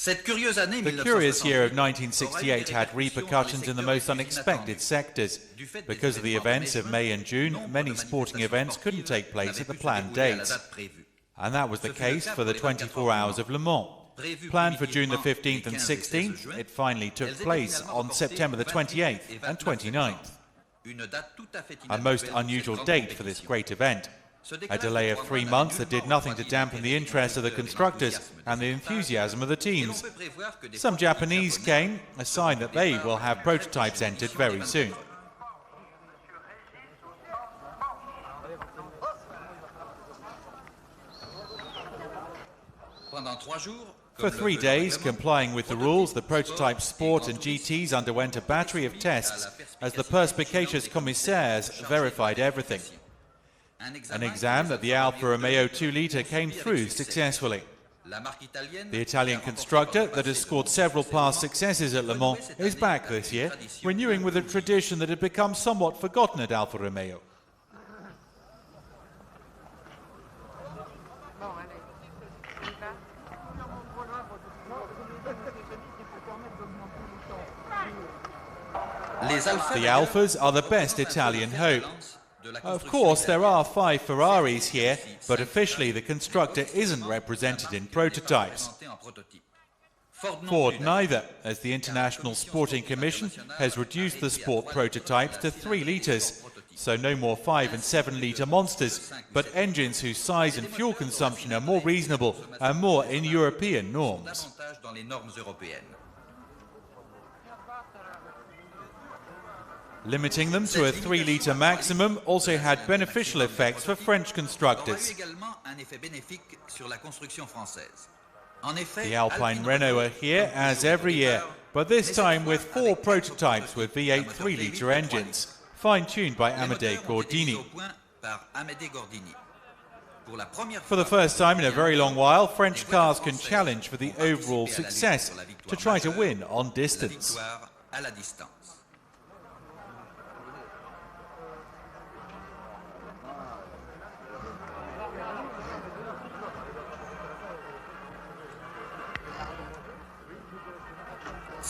The curious year of 1968 had repercussions in the most unexpected sectors. Because of the events of May and June, many sporting events couldn't take place at the planned dates. And that was the case for the 24 Hours of Le Mans. Planned for June the 15th and 16th, it finally took place on September the 28th and 29th. A most unusual date for this great event. A delay of 3 months that did nothing to dampen the interest of the constructors and the enthusiasm of the teams. Some Japanese came, a sign that they will have prototypes entered very soon. For 3 days, complying with the rules, the prototype Sport and GTs underwent a battery of tests as the perspicacious commissaires verified everything. An exam that the Alfa Romeo 2-litre came through successfully. The Italian constructor that has scored several past successes at Le Mans is back this year, renewing with a tradition that had become somewhat forgotten at Alfa Romeo. The Alfas are the best Italian hope. Of course, there are 5 Ferraris here, but officially the constructor isn't represented in prototypes. Ford neither, as the International Sporting Commission has reduced the sport prototypes to 3 litres, so no more 5 and 7 litre monsters, but engines whose size and fuel consumption are more reasonable and more in European norms. Limiting them to a 3-litre maximum also had beneficial effects for French constructors. The Alpine Renault are here as every year, but this time with 4 prototypes with V8 3-litre engines, fine-tuned by Amédée Gordini. For the first time in a very long while, French cars can challenge for the overall success to try to win on distance.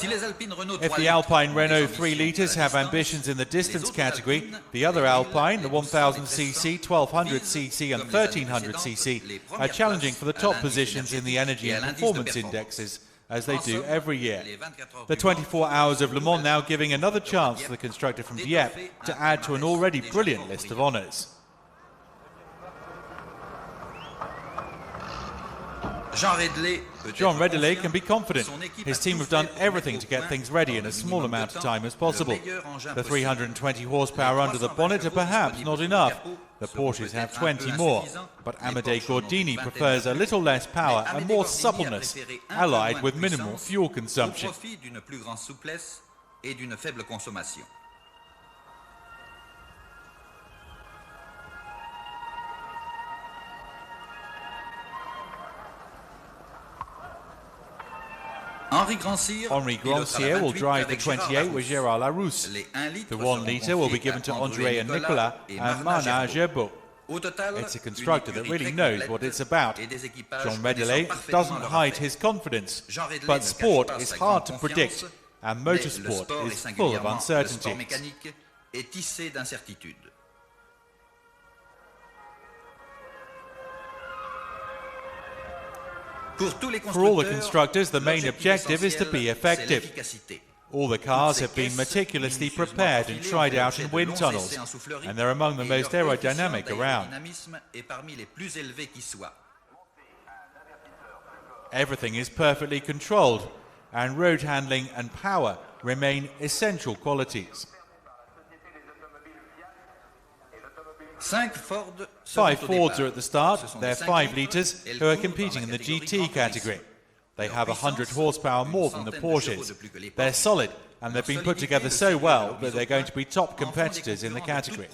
If the Alpine Renault 3 litres have ambitions in the distance category, the other Alpine, the 1000cc, 1200cc and 1300cc, are challenging for the top positions in the energy and performance indexes, as they do every year. The 24 Hours of Le Mans now giving another chance to the constructor from Dieppe to add to an already brilliant list of honours. Jean Redelet can be confident. His team have done everything to get things ready in a small amount of time as possible. The 320 horsepower under the bonnet are perhaps not enough. The Porsches have 20 more, but Amédée Gordini prefers a little less power and more suppleness, allied with minimal fuel consumption. Henri Grancière will drive the 28 with Gérard Larousse. The 1 litre will be given to André and Nicolas and Mana Gerbeau. It's a constructor that really knows what it's about. Jean Redelet doesn't hide his confidence, but sport is hard to predict and motorsport is full of uncertainties. For all the constructors, the main objective is to be effective. All the cars have been meticulously prepared and tried out in wind tunnels, and they're among the most aerodynamic around. Everything is perfectly controlled, and road handling and power remain essential qualities. 5 Fords are at the start. They're 5 litres who are competing in the GT category. They have 100 horsepower more than the Porsches. They're solid and they've been put together so well that they're going to be top competitors in the category.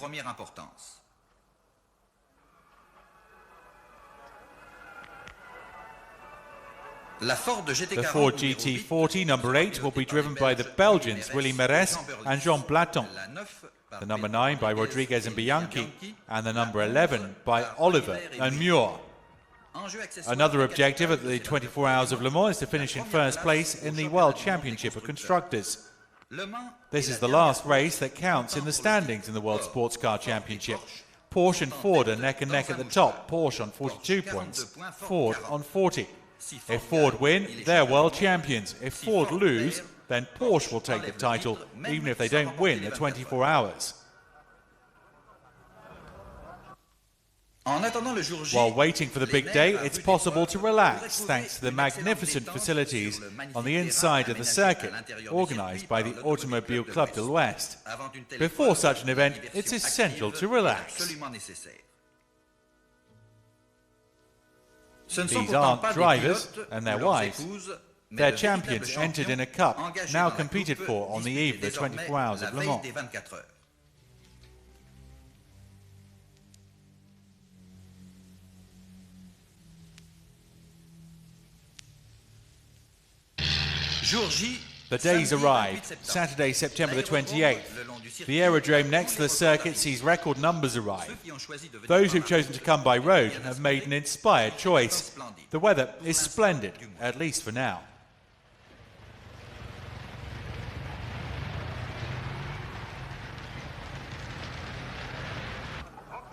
The Ford GT40 number 8 will be driven by the Belgians Willy Meres and Jean Blaton. The number 9 by Rodriguez and Bianchi, and the number 11 by Oliver and Muir. Another objective at the 24 Hours of Le Mans is to finish in first place in the World Championship of Constructors. This is the last race that counts in the standings in the World Sports Car Championship. Porsche and Ford are neck and neck at the top, Porsche on 42 points, Ford on 40. If Ford win, they're world champions. If Ford lose, then Porsche will take the title, even if they don't win the 24 hours. While waiting for the big day, it's possible to relax thanks to the magnificent facilities on the inside of the circuit, organised by the Automobile Club de l'Ouest. Before such an event, it's essential to relax. These aren't drivers and their wives. They're champions entered in a cup, now competed for on the eve of the 24 Hours of Le Mans. The days arrived, Saturday, September the 28th. The aerodrome next to the circuit sees record numbers arrive. Those who've chosen to come by road have made an inspired choice. The weather is splendid, at least for now.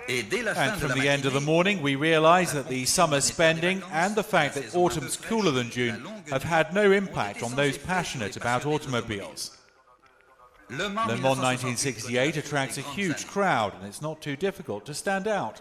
And from the end of the morning, we realise that the summer spending and the fact that autumn's cooler than June have had no impact on those passionate about automobiles. Le Mans 1968 attracts a huge crowd, and it's not too difficult to stand out.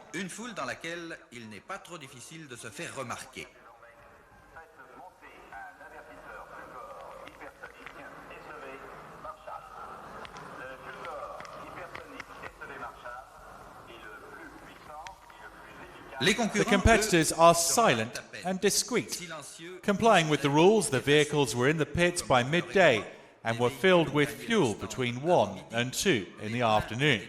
The competitors are silent and discreet. Complying with the rules, the vehicles were in the pits by midday and were filled with fuel between 1 and 2 in the afternoon.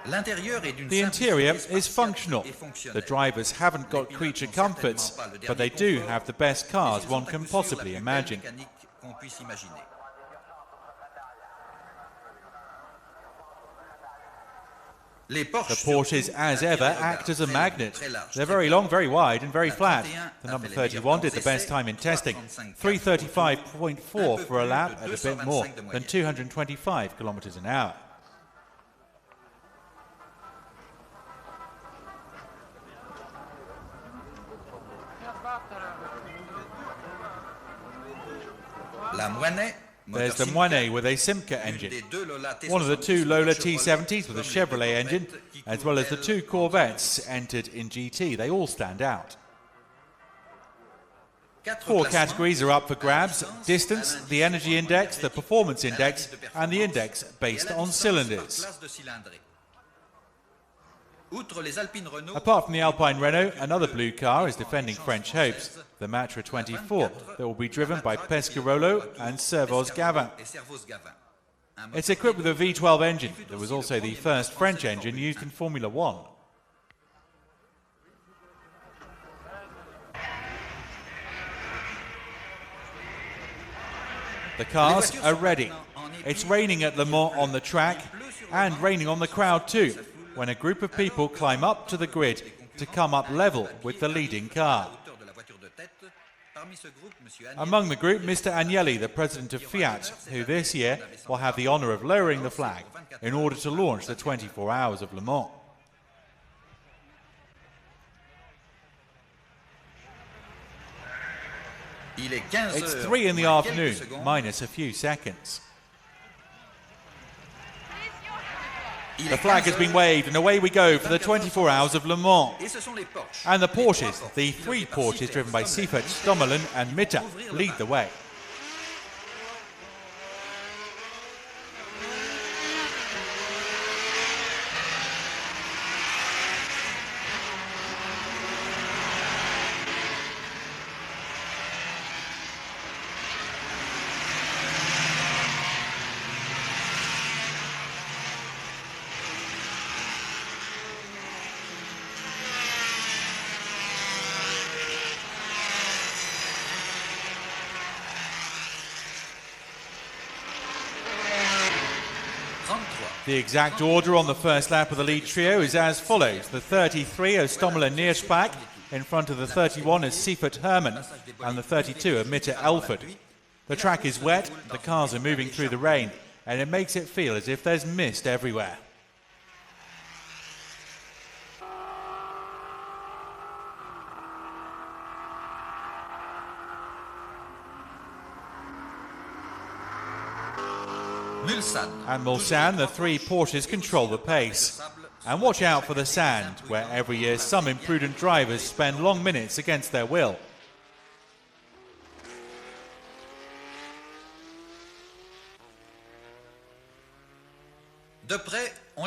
The interior is functional. The drivers haven't got creature comforts, but they do have the best cars one can possibly imagine. The Porsches, as ever, act as a magnet. They're very long, very wide and very flat. The number 31 did the best time in testing, 3:35.4 for a lap at a bit more than 225 kilometers an hour. There's the Moinet with a Simca engine, one of the two Lola T70s with a Chevrolet engine, as well as the two Corvettes entered in GT. They all stand out. 4 categories are up for grabs: distance, the energy index, the performance index, and the index based on cylinders. Apart from the Alpine Renault, another blue car is defending French hopes, the Matra 24, that will be driven by Pescarolo and Servoz Gavin. It's equipped with a V12 engine. There was also the first French engine used in Formula One. The cars are ready. It's raining at Le Mans on the track and raining on the crowd too, when a group of people climb up to the grid to come up level with the leading car. Among the group, Mr. Agnelli, the president of Fiat, who this year will have the honour of lowering the flag in order to launch the 24 Hours of Le Mans. It's 3 in the afternoon, minus a few seconds. The flag has been waved and away we go for the 24 Hours of Le Mans. And the Porsches, the 3 Porsches driven by Seifert, Stommelen and Mitter, lead the way. The exact order on the first lap of the lead trio is as follows. The 33 of Stommelen Neerpasch, in front of the 31 is Seifert Hermann, and the 32 of Mitte Alfred. The track is wet, the cars are moving through the rain, and it makes it feel as if there's mist everywhere. And Mulsanne, the three Porsches control the pace. And watch out for the sand, where every year some imprudent drivers spend long minutes against their will.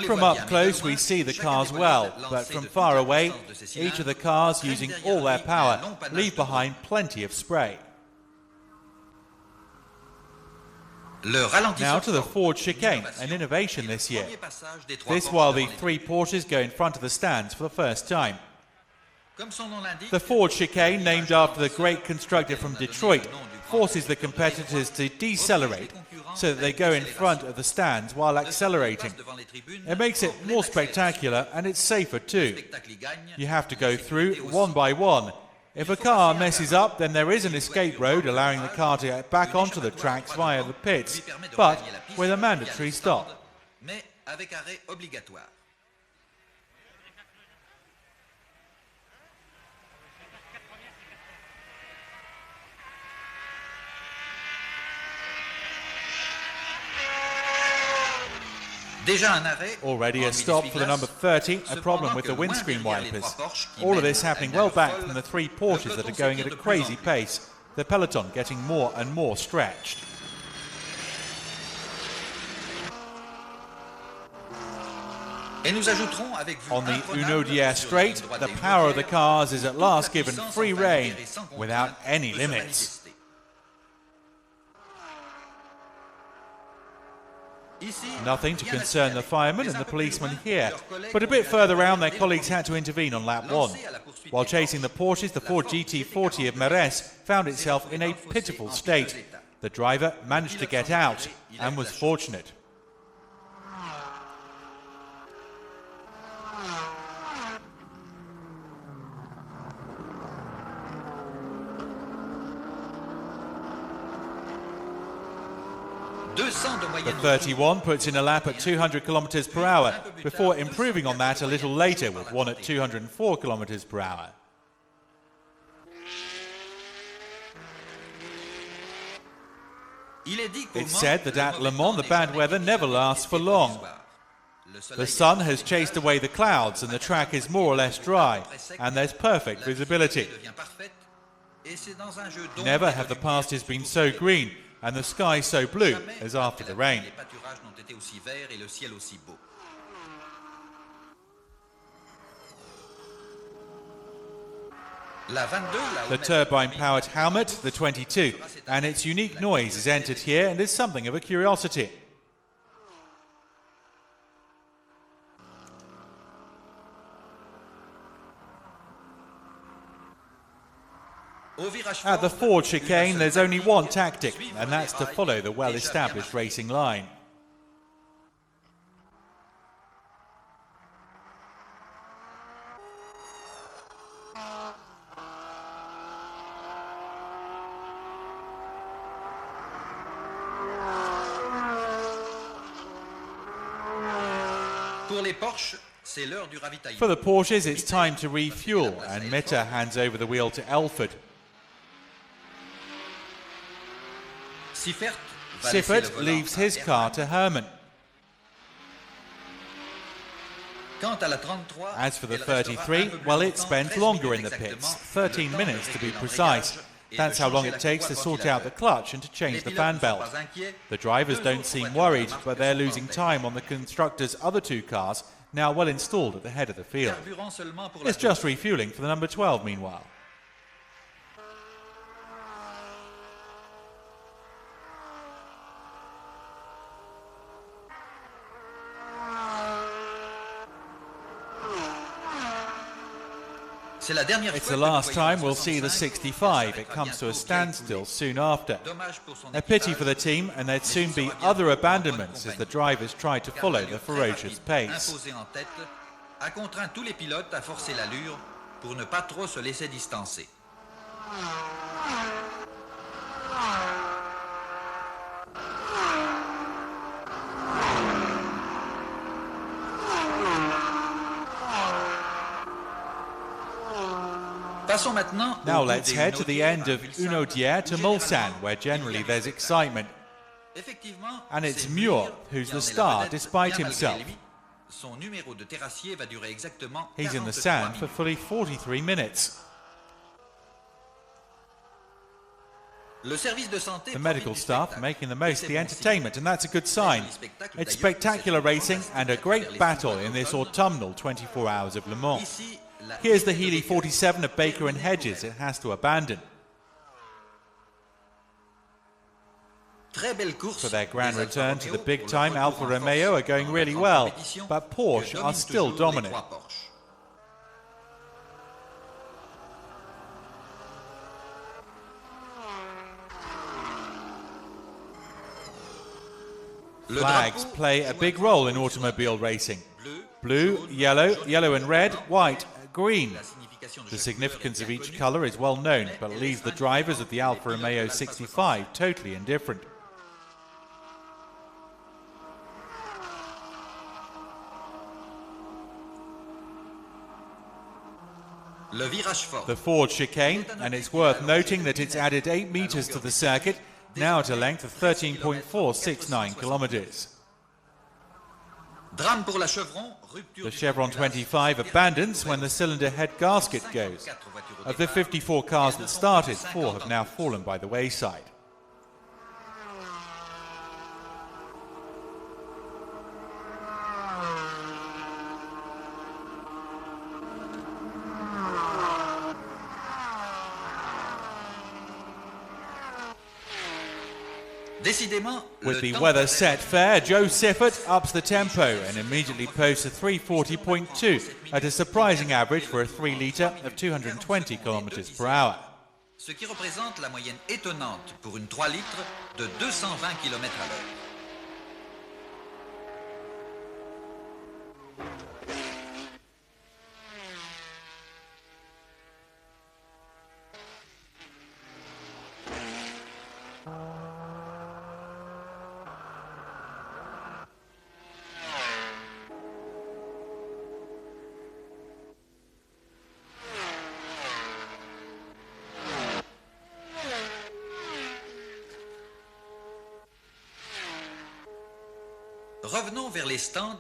From up close we see the cars well, but from far away, each of the cars, using all their power, leave behind plenty of spray. Now to the forward chicane, an innovation this year. This while the three Porsches go in front of the stands for the first time. The forward chicane, named after the great constructor from Detroit, forces the competitors to decelerate so that they go in front of the stands while accelerating. It makes it more spectacular and it's safer too. You have to go through one by one. If a car messes up, then there is an escape road allowing the car to get back onto the tracks via the pits, but with a mandatory stop. Already a stop for the number 30, a problem with the windscreen wipers. All of this happening well back from the three Porsches that are going at a crazy pace, the peloton getting more and more stretched. On the Unodier straight, the power of the cars is at last given free rein without any limits. Nothing to concern the firemen and the policemen here, but a bit further round their colleagues had to intervene on lap 1. While chasing the Porsches, the Ford GT40 of Mares found itself in a pitiful state. The driver managed to get out and was fortunate. The 31 puts in a lap at 200 km per hour before improving on that a little later with one at 204 km per hour. It's said that at Le Mans the bad weather never lasts for long. The sun has chased away the clouds and the track is more or less dry, and there's perfect visibility. Never have the pastures been so green and the sky so blue as after the rain. The turbine-powered helmet, the 22, and its unique noise is entered here and is something of a curiosity. At the Ford chicane, there's only one tactic, and that's to follow the well-established racing line. For the Porsches, it's time to refuel, and Mitte hands over the wheel to Alfred. Seifert leaves his car to Hermann. As for the 33, well, it spends longer in the pits, 13 minutes to be precise. That's how long it takes to sort out the clutch and to change the fan belt. The drivers don't seem worried, but they're losing time on the constructor's other two cars, now well installed at the head of the field. It's just refueling for the number 12 meanwhile. It's the last time we'll see the 65. It comes to a standstill soon after. A pity for the team, and there'd soon be other abandonments as the drivers tried to follow the ferocious pace. A contraint tous les pilotes à forcer l'allure pour ne pas trop se laisser distancer. Now let's head to the end of Vinatier to Mulsanne, where generally there's excitement. And it's Muir who's the star despite himself. He's in the sand for fully 43 minutes. The medical staff making the most of the entertainment, and that's a good sign. It's spectacular racing and a great battle in this autumnal 24 hours of Le Mans. Here's the Healey 47 of Baker and Hedges it has to abandon. For their grand return to the big time, Alfa Romeo are going really well, but Porsche are still dominant. Flags play a big role in automobile racing. Blue, yellow and red, white, green. The significance of each colour is well known, but leaves the drivers of the Alfa Romeo 65 totally indifferent. The Ford chicane, and it's worth noting that it's added 8 metres to the circuit, now at a length of 13.469 kilometres. The Chevron 25 abandons when the cylinder head gasket goes. Of the 54 cars that started, 4 have now fallen by the wayside. With the weather set fair, Joe Siffert ups the tempo and immediately posts a 340.2 at a surprising average for a 3 litre of 220 km per hour. Ce qui représente la moyenne étonnante pour une 3 litres de 220 km à l'heure.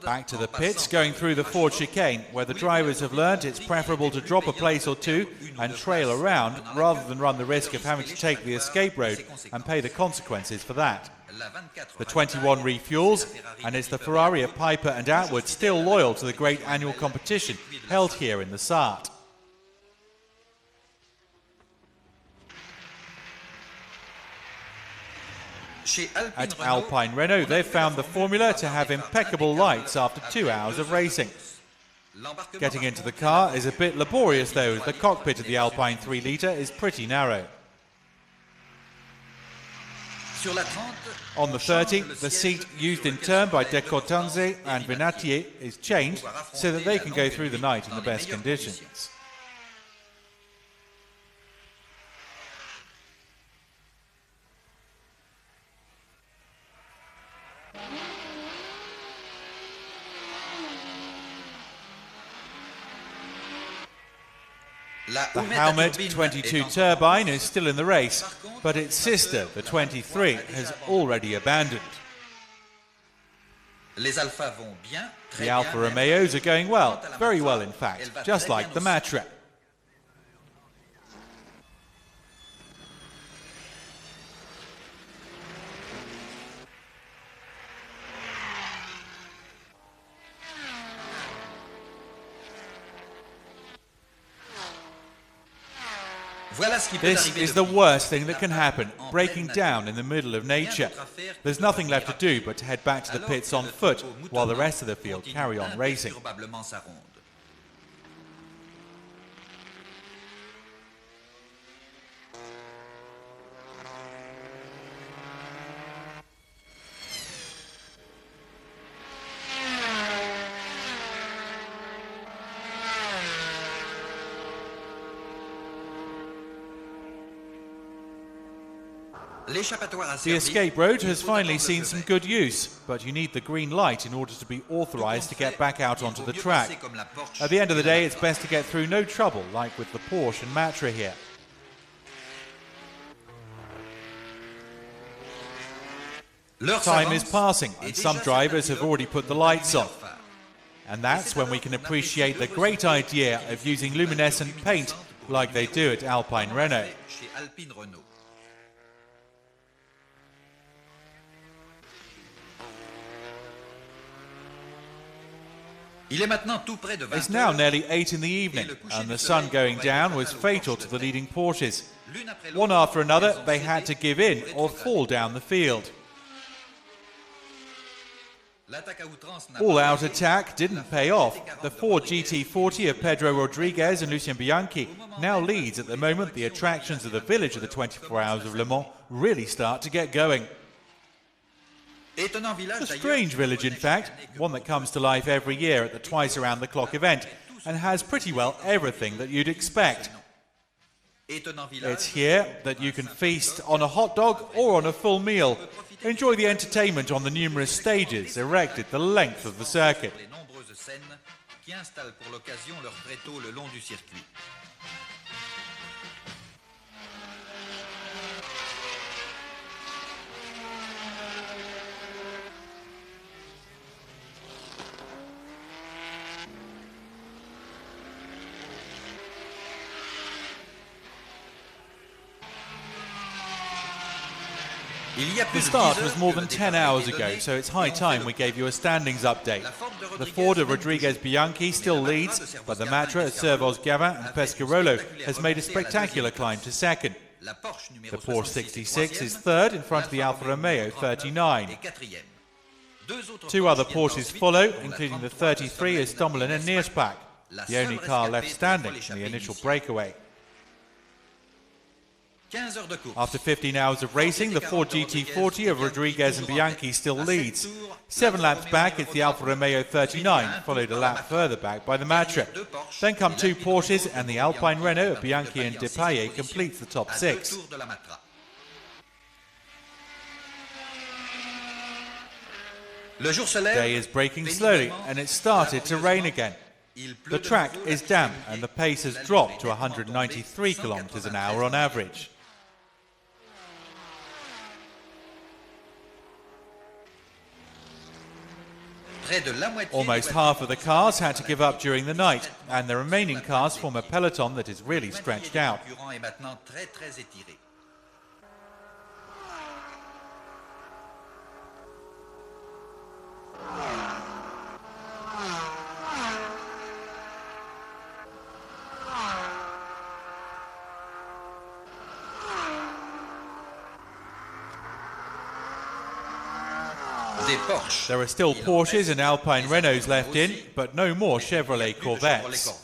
Back to the pits, going through the Ford chicane, where the drivers have learnt it's preferable to drop a place or two and trail around rather than run the risk of having to take the escape road and pay the consequences for that. The 21 refuels, and it's the Ferrari of Piper and Attwood still loyal to the great annual competition held here in the Sarthe. At Alpine Renault, they've found the formula to have impeccable lights after 2 hours of racing. Getting into the car is a bit laborious though, as the cockpit of the Alpine 3 litre is pretty narrow. On the 30, the seat used in turn by Cortanze and Vinatier is changed so that they can go through the night in the best conditions. The Helmet 22 turbine is still in the race, but its sister, the 23, has already abandoned. The Alfa Romeos are going well, very well in fact, just like the Matra. This is the worst thing that can happen, breaking down in the middle of nature. There's nothing left to do but to head back to the pits on foot while the rest of the field carry on racing. The escape road has finally seen some good use, but you need the green light in order to be authorised to get back out onto the track. At the end of the day, it's best to get through no trouble, like with the Porsche and Matra here. Time is passing, and some drivers have already put the lights on. And that's when we can appreciate the great idea of using luminescent paint like they do at Alpine Renault. It's now nearly 8 in the evening, and the sun going down was fatal to the leading Porsches. One after another, they had to give in or fall down the field. All-out attack didn't pay off. The Ford GT40 of Pedro Rodriguez and Lucien Bianchi now leads at the moment. The attractions of the village of the 24 Hours of Le Mans really start to get going. A strange village, in fact, one that comes to life every year at the twice-around-the-clock event and has pretty well everything that you'd expect. It's here that you can feast on a hot dog or on a full meal. Enjoy the entertainment on the numerous stages erected the length of the circuit. The start was more than 10 hours ago, so it's high time we gave you a standings update. The Ford of Rodriguez Bianchi still leads, but the Matra at Servoz Gavin and Pescarolo has made a spectacular climb to second. The Porsche 66 is third in front of the Alfa Romeo 39. Two other Porsches follow, including the 33 of Stommelen and Neerpasch, the only car left standing in the initial breakaway. After 15 hours of racing, the Ford GT40 of Rodriguez and Bianchi still leads. 7 laps back, it's the Alfa Romeo 39, followed a lap further back by the Matra. Then come 2 Porsches, and the Alpine Renault of Bianchi and Depailler completes the top 6. Day is breaking slowly, and it's started to rain again. The track is damp, and the pace has dropped to 193 kilometers an hour on average. Almost half of the cars had to give up during the night, and the remaining cars form a peloton that is really stretched out. There are still Porsches and Alpine Renaults left in, but no more Chevrolet Corvettes.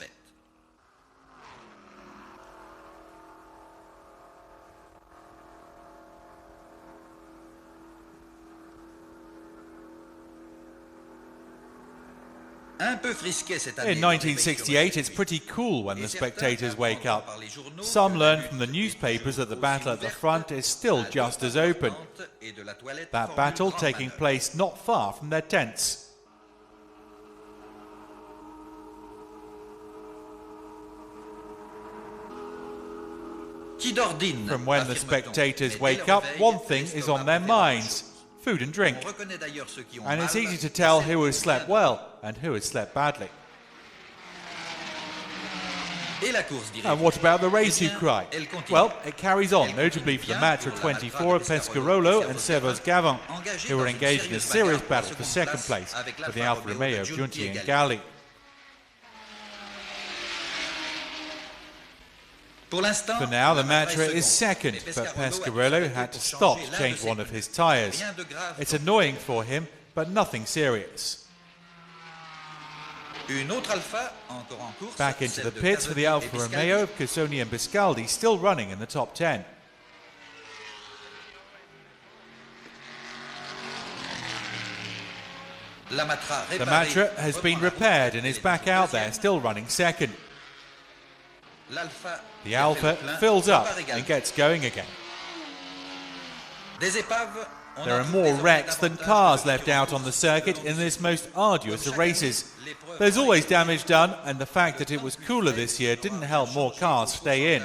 In 1968, it's pretty cool when the spectators wake up. Some learn from the newspapers that the battle at the front is still just as open. That battle taking place not far from their tents. From when the spectators wake up, one thing is on their minds: food and drink. And it's easy to tell who has slept well and who has slept badly. And what about the race, you cry? Well, it carries on, notably for the Matra 24 of Pescarolo and Servoz Gavin, who were engaged in a serious battle for second place with the Alfa Romeo of Giunti and Galli. For now, the Matra is second, but Pescarolo had to stop to change one of his tyres. It's annoying for him, but nothing serious. Back into the pits for the Alfa Romeo of Casoni and Biscaldi, still running in the top 10. The Matra has been repaired and is back out there, still running second. The Alfa fills up and gets going again. There are more wrecks than cars left out on the circuit in this most arduous of races. There's always damage done, and the fact that it was cooler this year didn't help more cars stay in.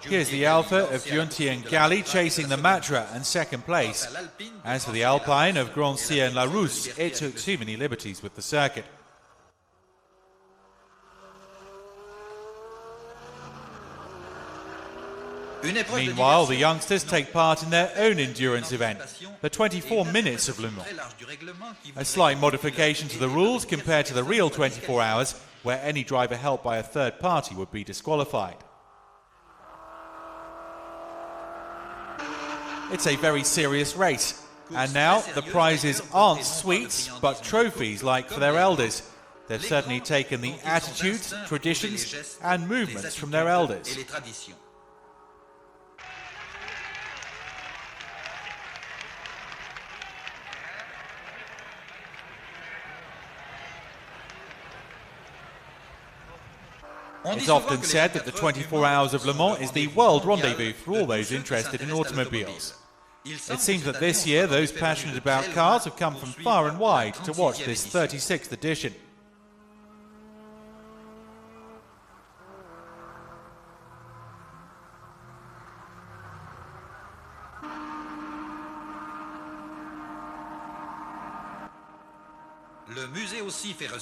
Here's the Alfa of Giunti and Galli chasing the Matra and second place. As for the Alpine of Grancy and La Rousse, it took too many liberties with the circuit. Meanwhile, the youngsters take part in their own endurance event, the 24 minutes of Le Mans. A slight modification to the rules compared to the real 24 hours, where any driver helped by a third party would be disqualified. It's a very serious race, and now the prizes aren't sweets, but trophies like for their elders. They've certainly taken the attitudes, traditions, and movements from their elders. It's often said that the 24 hours of Le Mans is the world rendezvous for all those interested in automobiles. It seems that this year those passionate about cars have come from far and wide to watch this 36th edition.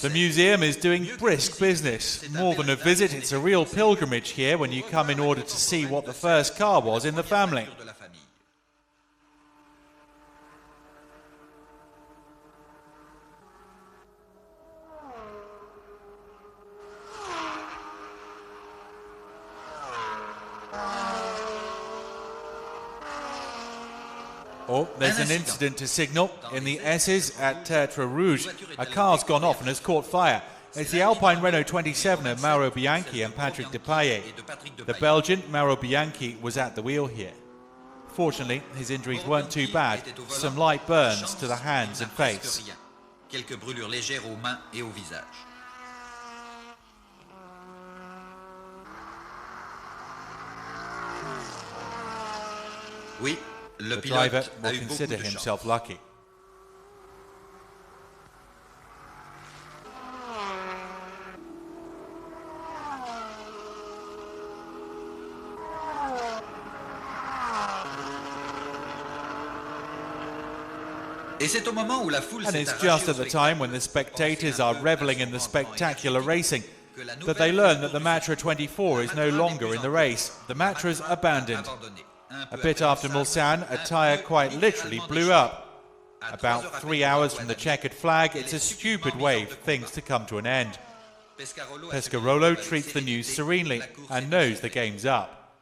The museum is doing brisk business. More than a visit, it's a real pilgrimage here when you come in order to see what the first car was in the family. Oh, there's an incident to signal. In the S's at Tertre Rouge, a car's gone off and has caught fire. It's the Alpine Renault 27 of Mauro Bianchi and Patrick Depailler. The Belgian, Mauro Bianchi, was at the wheel here. Fortunately, his injuries weren't too bad. Some light burns to the hands and face. Quelques brûlures légères aux mains et au visage. Oui. The driver will consider himself lucky. And it's just at the time when the spectators are reveling in the spectacular racing that they learn that the Matra 24 is no longer in the race. The Matra's abandoned. A bit after Mulsanne, a tyre quite literally blew up. About 3 hours from the checkered flag, it's a stupid way for things to come to an end. Pescarolo treats the news serenely and knows the game's up.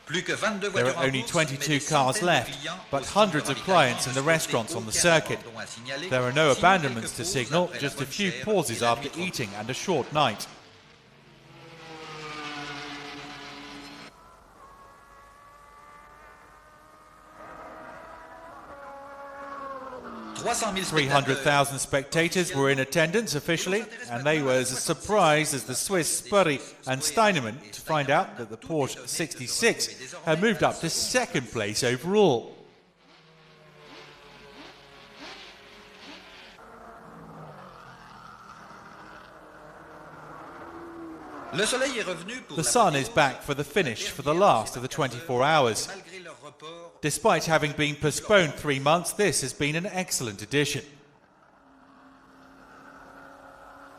There are only 22 cars left, but hundreds of clients in the restaurants on the circuit. There are no abandonments to signal, just a few pauses after eating and a short night. 300,000 spectators were in attendance officially, and they were as surprised as the Swiss Spoerry and Steinemann to find out that the Porsche 66 had moved up to second place overall. The sun is back for the finish for the last of the 24 hours. Despite having been postponed 3 months, this has been an excellent edition.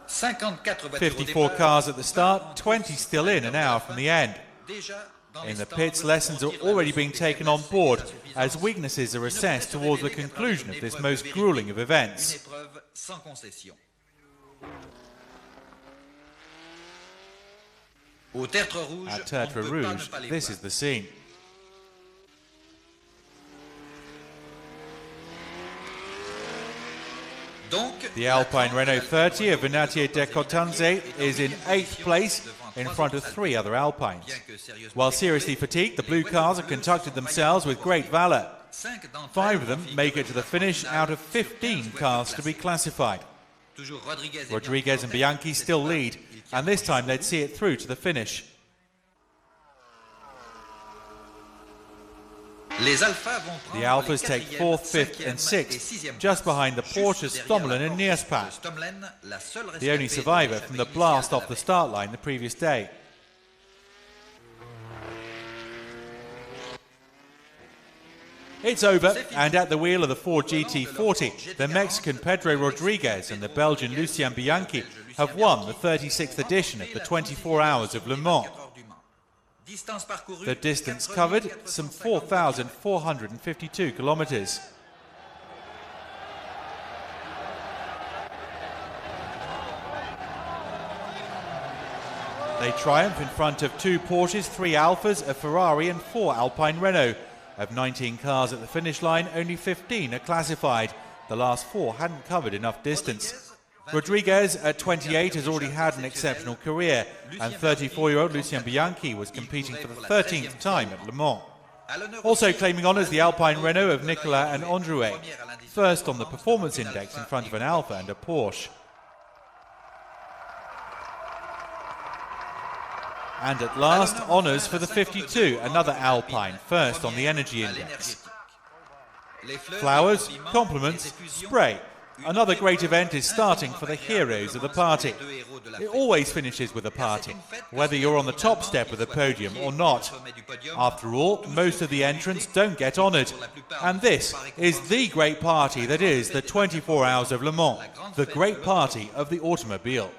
54 cars at the start, 20 still in an hour from the end. In the pits, lessons are already being taken on board as weaknesses are assessed towards the conclusion of this most grueling of events. Au Tertre Rouge, At Tertre on ne peut pas Rouge, ne pas les this voir. is the scene. Donc, The Alpine Renault 30 of Vinatier de Cortanze is in 8th place in front of 3 other Alpines. While seriously fatigued, the blue cars have conducted themselves with great valour. 5 of them make it to the finish out of 15 cars to be classified. Rodriguez and Bianchi still lead, and this time they'd see it through to the finish. The Alfas take 4th, 5th and 6th, just behind the Porsches Stommelen and Neerpasch, the only survivor from the blast off the start line the previous day. It's over, and at the wheel of the Ford GT40, the Mexican Pedro Rodriguez and the Belgian Lucien Bianchi have won the 36th edition of the 24 Hours of Le Mans. The distance covered, some 4,452 kilometres. They triumph in front of 2 Porsches, 3 Alfas, a Ferrari and 4 Alpine Renault. Of 19 cars at the finish line, only 15 are classified. The last 4 hadn't covered enough distance. Rodriguez, at 28, has already had an exceptional career, and 34-year-old Lucien Bianchi was competing for the 13th time at Le Mans. Also claiming honours, the Alpine Renault of Nicolas and Androuet, first on the performance index in front of an Alfa and a Porsche. And at last, honours for the 52, another Alpine, first on the energy index. Flowers, compliments, spray. Another great event is starting for the heroes of the party. It always finishes with a party, whether you're on the top step of the podium or not. After all, most of the entrants don't get honoured. And this is the great party that is the 24 Hours of Le Mans, the great party of the automobile.